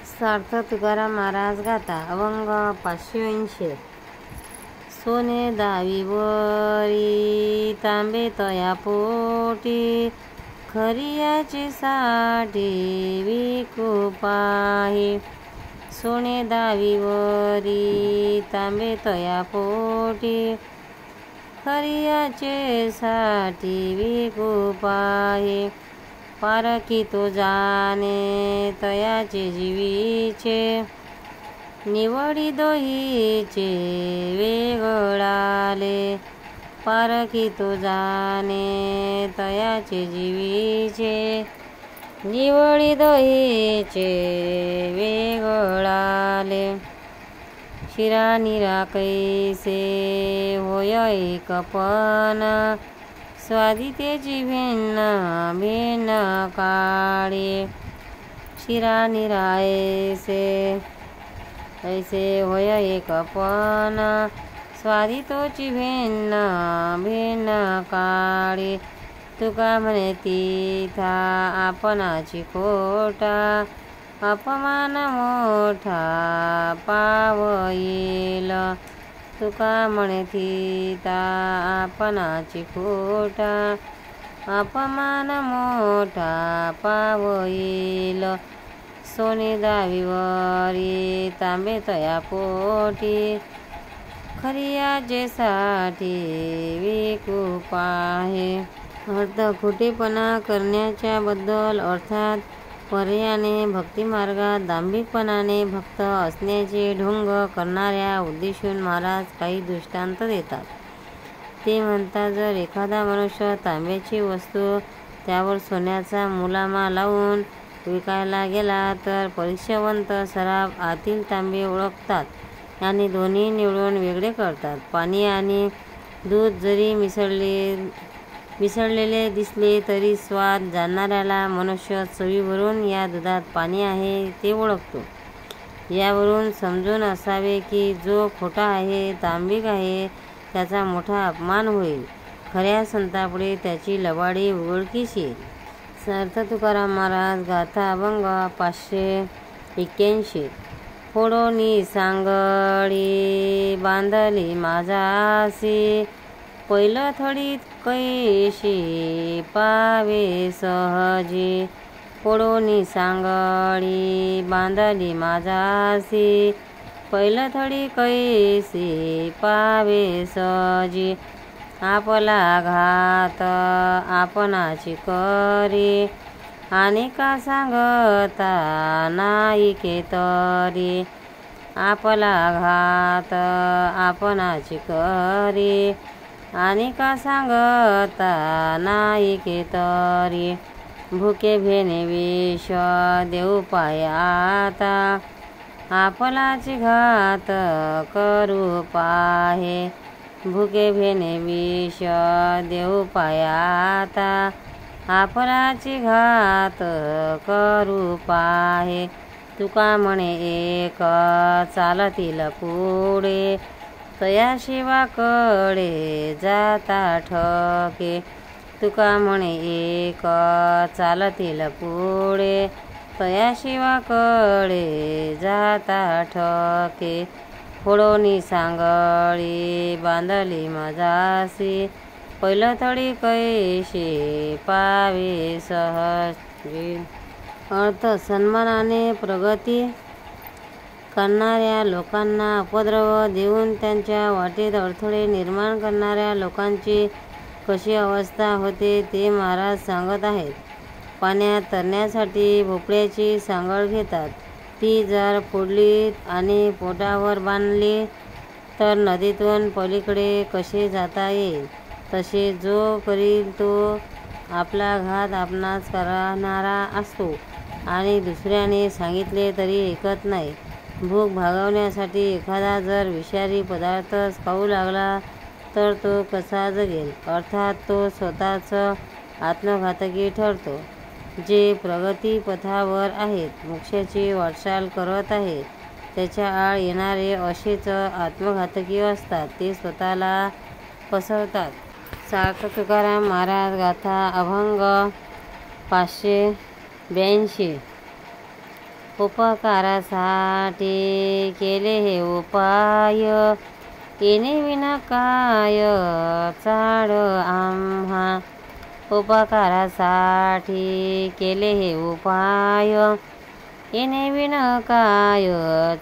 सार्थ तुकाराम महाराज गाथा अभंग 580. सोने दावीवरी तांबे तया पोटी, खरियाची साठी विकू पाही. सोने दावीवरी तांबे तया पोटी, खरियाचे साठी विकू पाही. पारखी तो जाणे तयाचे जीवीचे, निवडी दोहीचे वेगळाले. पारखी तो जाणे तयाचे जीवीचे, निवडी दोहीचे वेगळाले. शिरा निरा कैसे होय एकपण, स्वादितेची भिन्न भिन्न काळे. शिरा निरायसे ऐसे होय एकपण, स्वादितोची भिन्न भिन्न काळे. तुका म्हणे तिथा आपणाची खोटा, अपमान मोठा पावईल. तुका म्हणे तिथा आपणाची खोटा, अपमान मोठा पावईल. सोने दावीवरी तांबे तया पोटी, खरियाचे साठी विकू पाहे. अर्थ खोटेपणा करण्याच्या बद्दल, अर्थात पर्यायाने भक्तिमार्गात दांभिकपणाने भक्त असण्याचे ढोंग करणाऱ्या उद्देशून महाराज काही दृष्टांत देतात. ते म्हणतात, जर एखादा मनुष्य तांब्याची वस्तू त्यावर सोन्याचा मुलामा लावून विकायला गेला, तर परीक्षावंत सराफ आतील तांबे ओळखतात आणि दोन्ही निवडून वेगळे करतात. पाणी आणि दूध जरी मिसळलेले दिसले तरी स्वाद जाणणाऱ्याला मनुष्य चवीवरून या दुधात पाणी आहे ते ओळखतो. यावरून समजून असावे की जो खोटा आहे, तांबिक आहे, त्याचा मोठा अपमान होईल. खऱ्या संतापुढे त्याची लबाडी उघडकीस येईल. सार्थ तुकाराम महाराज गाथा अभंग 581. फोडोनी सांगडी बांधली माझासी, पहिलं थडीत कैशी पावे सहजी. फोडोनी सांगडी बांधली माझासी, पहिलं थडी कैसी पावे सहजी. आपला घात आपणाची करी, अनेका सांगता नाईके तरी. आपला घात आपणाची करी, अनेका सांगता नाईके तरी. भुके भेने विष देऊ पाय आता, आपलाची घात करू पाहे. भुके भेने विष देऊ पाय आता, आपलाची घात करू पाहे. तुका म्हणे एक चालतील पुढे, तया शिवाकडे जाता ठके. तुका म्हणे एक चालतील पुढे, तया शिवाकडे जाता ठके. फोडोनी सांगडी बांधली माझासी, पहिलं थडी कैशी पावे सहजी. अर्थ सन्मानाने प्रगती करणाऱ्या लोकांना उपद्रव देऊन त्यांच्या वाटेत अडथळे निर्माण करणाऱ्या लोकांची कशी अवस्था होते ते महाराज सांगत आहेत. पाण्यात तरण्यासाठी भोपळ्याची सांगड घेतात. ती जर फोडली आणि पोटावर बांधली तर नदीतून पलीकडे कसे जाता येईल. तसे जो करील तो आपला घात आपणास करणारा असतो आणि दुसऱ्याने सांगितले तरी ऐकत नाही. भूक भागवण्यासाठी एखादा जर विषारी पदार्थ खाऊ लागला तर तो कसा जगेल. अर्थात तो स्वतःच आत्मघातकी ठरतो. जे प्रगतीपथावर आहेत, मोक्षाची वाटचाल करत आहेत, त्याच्या आड येणारे असेच आत्मघातकी असतात. ते स्वतःला फसवतात. सार्थ तुकाराम महाराज गाथा अभंग 582. उपकारासाठी केले हे उपाय, येणे विना काय चाड आम्हा. उपकारासाठी केले हे उपाय, येणे विना काय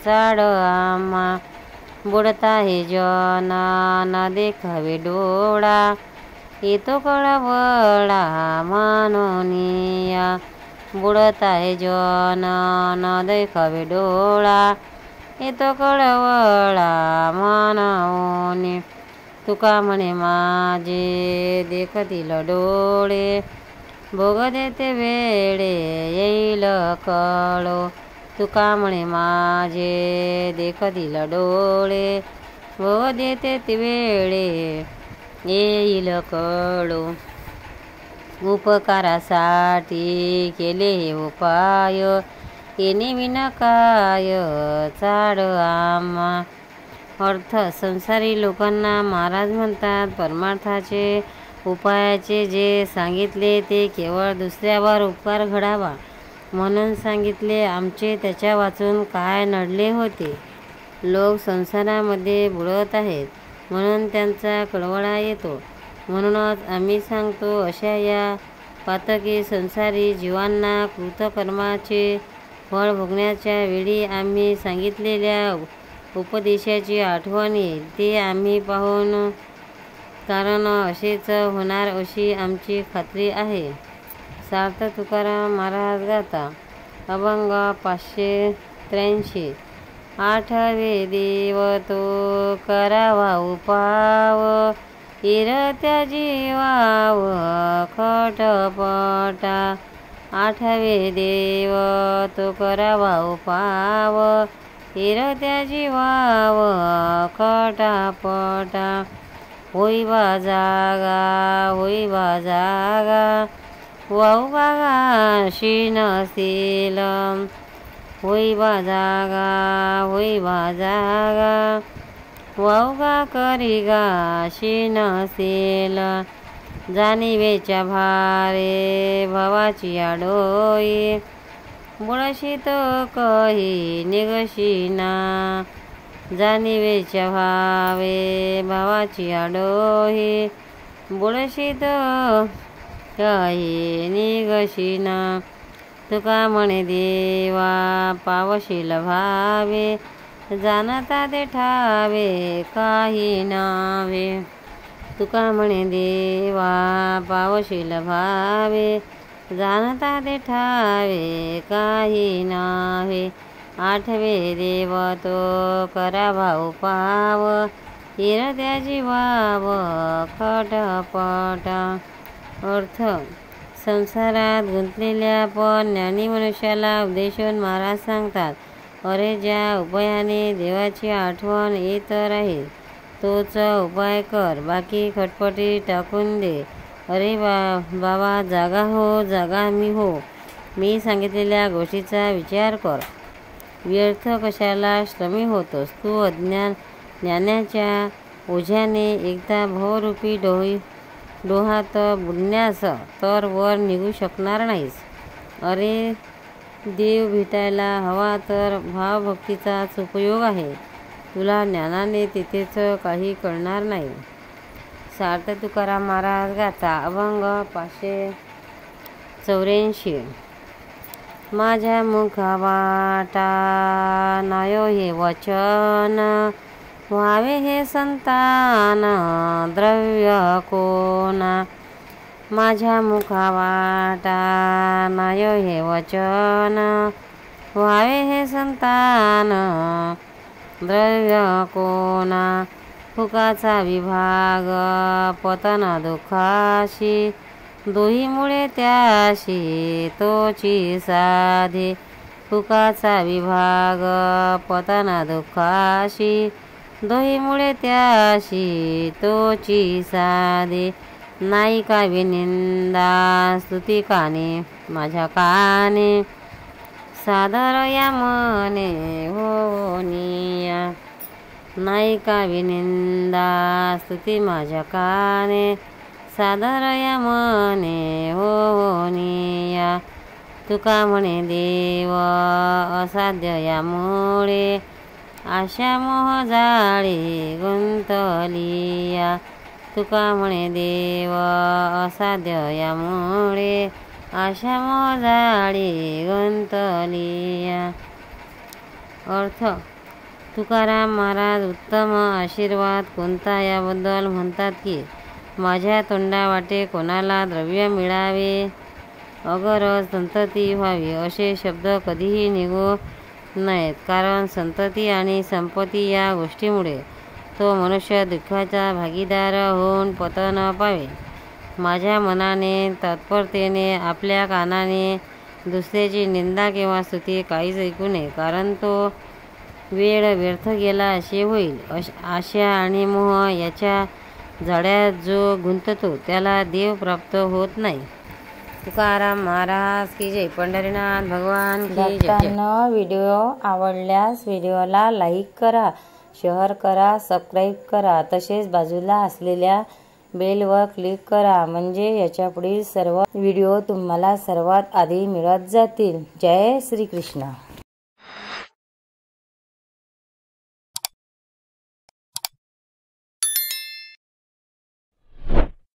चाड आम्हा. बुडता हे जन न देखावे डोळा, येतो कळवळा मानोनिया. बुडता हे जन न देखावे डोळा, येतो कळवळा मानोनी. तुका म्हणे माझे देखतील डोळे, भोग देते वेळे येईल कळो. तुका म्हणे माझे देखतील डोळे, भोग देते ते वेळे येईल कळो. उपकारासाठी केले हे उपाय, येणे विना काय चाड आम्हा. अर्थ, संसारी लोकांना महाराज म्हणतात, परमार्थाचे उपायाचे जे सांगितले ते केवळ दुसऱ्यावर उपकार घडावा म्हणून सांगितले. आमचे त्याच्या वाचून काय नडले होते. लोक संसारामध्ये बुडत आहेत म्हणून त्यांचा कळवळा येतो. म्हणूनच आम्ही सांगतो, अशा या पातकी संसारी जीवांना कृतकर्माचे फळ भोगण्याच्या वेळी आम्ही सांगितलेल्या उपदेशाची आठवण येईल. ते आम्ही पाहून, कारण असेच होणार अशी आमची खात्री आहे. सार्थ तुकाराम महाराज गाथा. अभंग 583. आठवे देव तो करावा उपाव, इरत्या जीवाव खटपटा. आठवे देव तो करावा उपाव, इरत्या जीवाव खटापटा. होईबा जागा, होईबा जागा, वाहू गाशी नसेल. होईबा जागा, होईबा जागा, वाहू करी गाशी नसेल. जाणीवेच्या भारे भवाची आडोई, बुडशी तो कही निगशीना. जाणीवेच्या भावे भावाची आडोही, बुडशी तो कही निगशीना. तुका म्हणे देवा पावशील भावे, जाणता ते ठावे काही नावे. तुका म्हणे देवा पावशील भावे, जाणता ते ठावे काही नावे. आठवे देव तो करावा उपाव, इरत्या जीवाव खटपटा. अर्थ, संसारात गुंतलेल्या पण ज्ञानी मनुष्याला उद्देशून महाराज सांगतात, अरे ज्या उपायाने देवाची आठवण येत राहील तोच उपाय कर, बाकी खटपटी टाकून दे. अरे बाबा, जागा हो, जागा मी हो. मी सांगितलेल्या गोष्टीचा विचार कर. व्यर्थ कशाला श्रमी होतोस तू? ज्ञानाच्या ओझ्याने एकदा भवरूपी डोहात बुडण्यास तर वर निघू शकणार नाहीस. अरे देव भेटायला हवा तर भावभक्तीचाच उपयोग आहे. तुला ज्ञानाने तिथेच काही कळणार नाही. सार्थ तुकाराम महाराज गाथा. अभंग 584. माझ्या मुखावाटा नयो हे वचन, व्हावे हे संतान द्रव्य कोना. माझ्या मुखावाटा नयो हे वचन, व्हावे हे संतान द्रव्य कोना. फुकाचा विभाग पतन दुःखाशी, दोहीमुळे त्याशी तोची साधे. फुकाचा विभाग पतन दुःखाशी, दोहीमुळे त्याशी तोची साधे. नाही का विनिंदा स्तुती काने माझ्या काने, सादर या मने होनिया. नाही का विनिंदा स्तुती माझ्या काने, सादर या मने होनिया. तुका म्हणे देव असाध्य यामुळे आशा मोह जाळे गुंतलिया। तुका म्हणे देव असाध्य यामुळे आशा मोह जाळे गुंतलिया। अर्थ, तुकाराम महाराज उत्तम आशीर्वाद कोणता याबद्दल म्हणतात की माझ्या तोंडावाटे कोणाला द्रव्य मिळावे, अगरज संतती व्हावी असे शब्द कधीही निघू नयेत, कारण संतती आणि संपत्ती या गोष्टीमुळे तो मनुष्य दुःखाचा भागीदार होऊन पतन पावे। माझ्या मनाने तत्परतेने आपल्या कानाने दुसऱ्याची निंदा किंवा स्तुती काहीच ऐकू नये, कारण तो वेळ व्यर्थ गेला असे होईल। आशा आणि मोह याच्या जाळ्यात जो गुंततो त्याला देव प्राप्त होत नाही। तुकाराम महाराज की जय। पंढरीनाथ भगवान की जय। भक्तांनो, व्हिडिओ आवडल्यास व्हिडिओला लाईक करा, शेअर करा, सबस्क्राईब करा, तसेच बाजूला असलेल्या बेलवर क्लिक करा, म्हणजे याच्या पुढील सर्व व्हिडिओ तुम्हाला सर्वात आधी मिळत जातील। जय श्री कृष्ण।